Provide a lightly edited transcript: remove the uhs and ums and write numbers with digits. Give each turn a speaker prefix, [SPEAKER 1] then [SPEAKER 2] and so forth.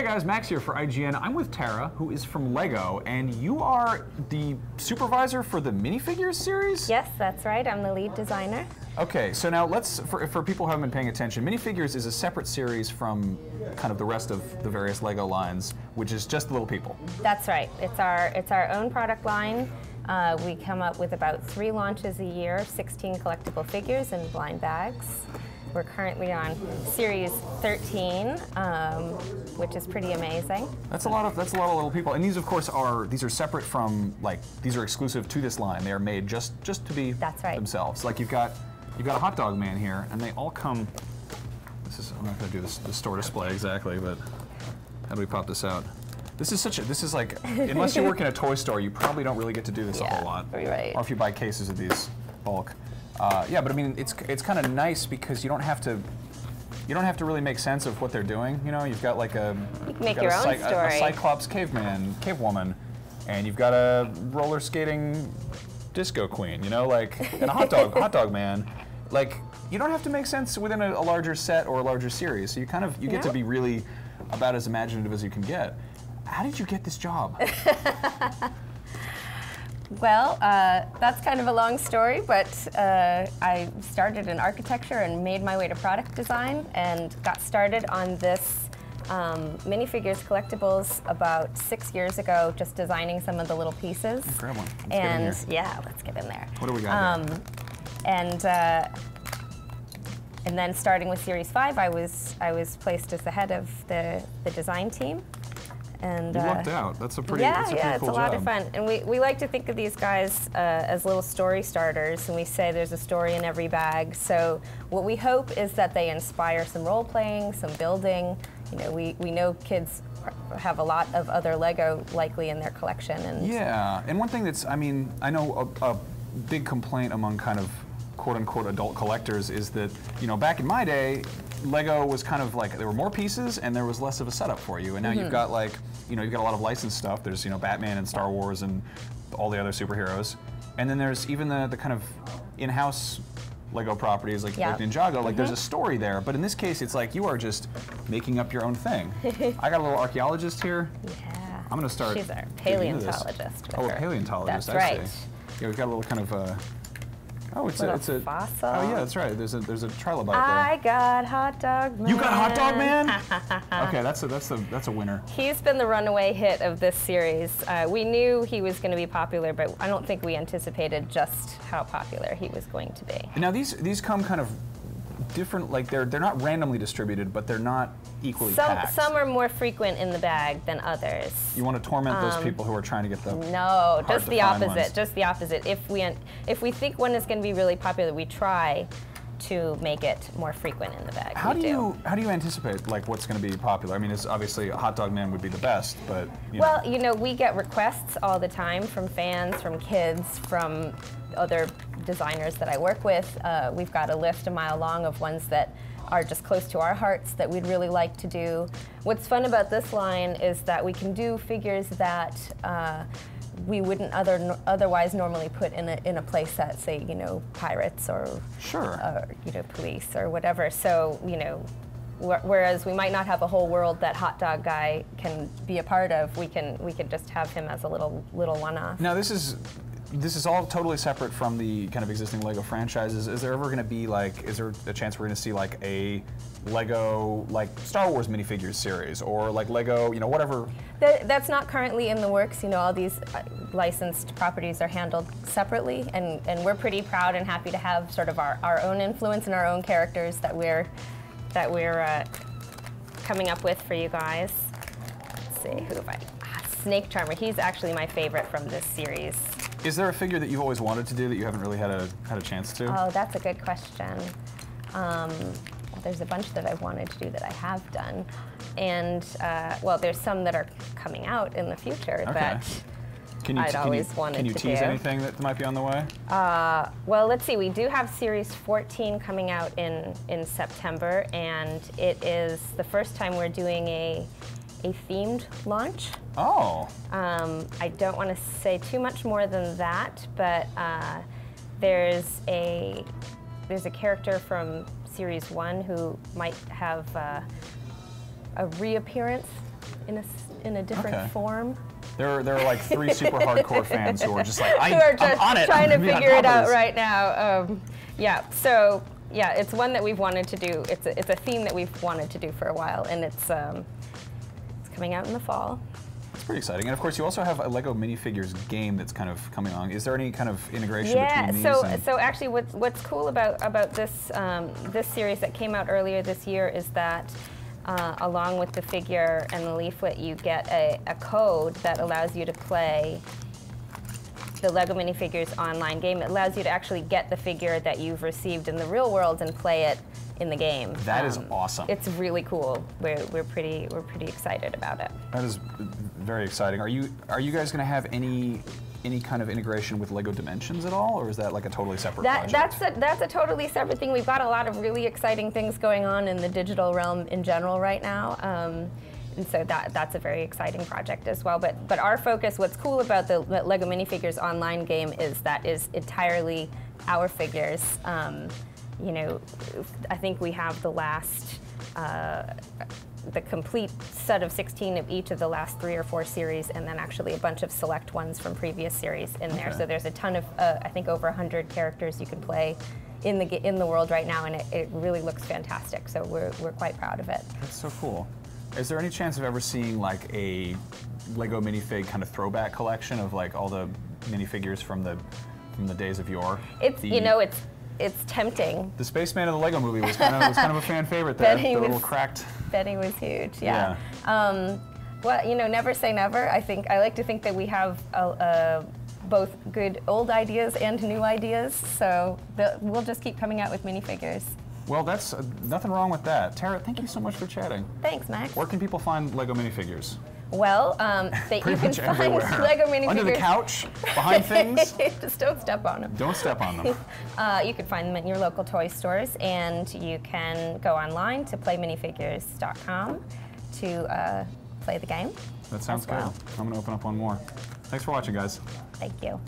[SPEAKER 1] guys, Max here for IGN. I'm with Tara, who is from LEGO, and you are the supervisor for the Minifigures series?
[SPEAKER 2] Yes, that's right. I'm the lead designer.
[SPEAKER 1] Okay, so now for people who haven't been paying attention, Minifigures is a separate series from kind of the rest of the various LEGO lines, which is just the little people.
[SPEAKER 2] That's right. It's our own product line. We come up with about 3 launches a year, 16 collectible figures in blind bags. We're currently on series 13, which is pretty amazing.
[SPEAKER 1] That's a lot of little people, and these, of course, are separate from, like, these are exclusive to this line. They are made just to be themselves. Like you've got a hot dog man here, and they all come. I'm not going to do the store display exactly, but how do we pop this out? This is like, unless you work in a toy store, you probably don't really get to do this a whole lot.
[SPEAKER 2] Right.
[SPEAKER 1] Or if you buy cases of these bulk. Yeah, but I mean, it's kind of nice because you don't have to really make sense of what they're doing. You know, you've got like a Cyclops cavewoman, and you've got a roller skating disco queen. You know, like, and a hot dog man. Like, you don't have to make sense within a larger set or a larger series. So you get to be really about as imaginative as you can get. How did you get this job?
[SPEAKER 2] Well, that's kind of a long story, but I started in architecture and made my way to product design and got started on this Minifigures collectibles about 6 years ago, just designing some of the little pieces.
[SPEAKER 1] Oh, grab one.
[SPEAKER 2] Let's get in there.
[SPEAKER 1] What do we got here?
[SPEAKER 2] And then starting with Series 5, I was placed as the head of the design team. And,
[SPEAKER 1] you lucked out. That's a pretty cool job.
[SPEAKER 2] It's a lot of fun. And we like to think of these guys as little story starters, and we say there's a story in every bag. So what we hope is that they inspire some role-playing, some building. You know, we know kids have a lot of other LEGO likely in their collection. And
[SPEAKER 1] yeah, and one thing that's, I mean, I know a big complaint among kind of quote-unquote adult collectors is that, you know, back in my day, LEGO was kind of like, there were more pieces and there was less of a setup for you. And now you've got, like, you know, you've got a lot of licensed stuff. There's, you know, Batman and Star Wars and all the other superheroes. And then there's even the kind of in-house LEGO properties like Ninjago. Like, there's a story there. But in this case, it's like you are just making up your own thing. I got a little archaeologist here.
[SPEAKER 2] Yeah.
[SPEAKER 1] I'm going to start.
[SPEAKER 2] She's our paleontologist.
[SPEAKER 1] Oh, a paleontologist.
[SPEAKER 2] That's right.
[SPEAKER 1] I see. Yeah, we've got a little kind of. Oh, it's a
[SPEAKER 2] fossil.
[SPEAKER 1] Oh yeah, that's right. There's a trilobite there.
[SPEAKER 2] I got hot dog man.
[SPEAKER 1] You got hot dog man? Okay, that's a winner.
[SPEAKER 2] He's been the runaway hit of this series. We knew he was going to be popular, but I don't think we anticipated just how popular he was going to be.
[SPEAKER 1] Now these come kind of different. Like they're not randomly distributed, but they're not equally packed.
[SPEAKER 2] Some are more frequent in the bag than others.
[SPEAKER 1] You want to torment those people who are trying to get the
[SPEAKER 2] no, just the opposite.
[SPEAKER 1] Ones.
[SPEAKER 2] Just the opposite. If we think one is going to be really popular, we try to make it more frequent in the bag.
[SPEAKER 1] How do you anticipate like what's going to be popular? I mean, it's obviously a hot dog man would be the best, but
[SPEAKER 2] you know, we get requests all the time from fans, from kids, from other designers that I work with. We've got a list a mile long of ones that are just close to our hearts that we'd really like to do. What's fun about this line is that we can do figures that we wouldn't otherwise normally put in a place that, say, you know, pirates or you know, police or whatever. So, you know, whereas we might not have a whole world that hot dog guy can be a part of, we can just have him as a little one-off.
[SPEAKER 1] Now this is all totally separate from the kind of existing LEGO franchises. Is there ever going to be like, is there a chance we're going to see like a LEGO like Star Wars minifigures series or like LEGO, you know, whatever?
[SPEAKER 2] That's not currently in the works. You know, all these licensed properties are handled separately, and we're pretty proud and happy to have sort of our own influence and our own characters that we're coming up with for you guys. Let's see, who have I? Snake Charmer. He's actually my favorite from this series.
[SPEAKER 1] Is there a figure that you've always wanted to do that you haven't really had a chance to?
[SPEAKER 2] Oh, that's a good question. There's a bunch that I've wanted to do that I have done, and well, there's some that are coming out in the future that I'd always wanted to do.
[SPEAKER 1] Can you tease anything that might be on the way?
[SPEAKER 2] Well, let's see. We do have Series 14 coming out in September, and it is the first time we're doing a themed launch.
[SPEAKER 1] Oh.
[SPEAKER 2] I don't want to say too much more than that, but there's a character from Series 1 who might have a reappearance in a different form.
[SPEAKER 1] There are like 3 super hardcore fans who are just like,
[SPEAKER 2] who are just
[SPEAKER 1] I'm on it.
[SPEAKER 2] trying to figure it out
[SPEAKER 1] this.
[SPEAKER 2] right now. Yeah, so yeah, it's one that we've wanted to do. It's a theme that we've wanted to do for a while, and it's coming out in the fall.
[SPEAKER 1] It's pretty exciting. And of course, you also have a Lego minifigures game that's kind of coming along. Is there any kind of integration between these?
[SPEAKER 2] Yeah, so actually what's cool about this this series that came out earlier this year is that along with the figure and the leaflet, you get a code that allows you to play the Lego minifigures online game. It allows you to actually get the figure that you've received in the real world and play it in the game.
[SPEAKER 1] That is awesome.
[SPEAKER 2] It's really cool. We're pretty excited about it.
[SPEAKER 1] That is very exciting. Are you guys going to have any kind of integration with Lego Dimensions at all, or is that like a totally separate project?
[SPEAKER 2] That's a totally separate thing. We've got a lot of really exciting things going on in the digital realm in general right now. And so that's a very exciting project as well. But our focus, what's cool about the Lego Minifigures online game is that is entirely our figures. You know, I think we have the last, the complete set of 16 of each of the last 3 or 4 series, and then actually a bunch of select ones from previous series in there. So there's a ton of, I think over 100 characters you can play in the world right now, and it really looks fantastic. So we're quite proud of it.
[SPEAKER 1] That's so cool. Is there any chance of ever seeing like a Lego minifig kind of throwback collection of like all the minifigures from the days of yore?
[SPEAKER 2] It's tempting.
[SPEAKER 1] The Spaceman in the Lego movie was kind of a fan favorite there. The little cracked.
[SPEAKER 2] Benny was huge. Yeah. Well, you know, never say never. I like to think that we have both good old ideas and new ideas. So we'll just keep coming out with minifigures.
[SPEAKER 1] Well, that's nothing wrong with that. Tara, thank you so much for chatting.
[SPEAKER 2] Thanks, Max.
[SPEAKER 1] Where can people find Lego minifigures?
[SPEAKER 2] Well, you can find
[SPEAKER 1] everywhere.
[SPEAKER 2] Lego minifigures.
[SPEAKER 1] Under the couch, behind things.
[SPEAKER 2] Just don't step on them.
[SPEAKER 1] Don't step on them.
[SPEAKER 2] You can find them in your local toy stores, and you can go online to playminifigures.com to play the game.
[SPEAKER 1] That sounds good. I'm going to open up one more. Thanks for watching, guys.
[SPEAKER 2] Thank you.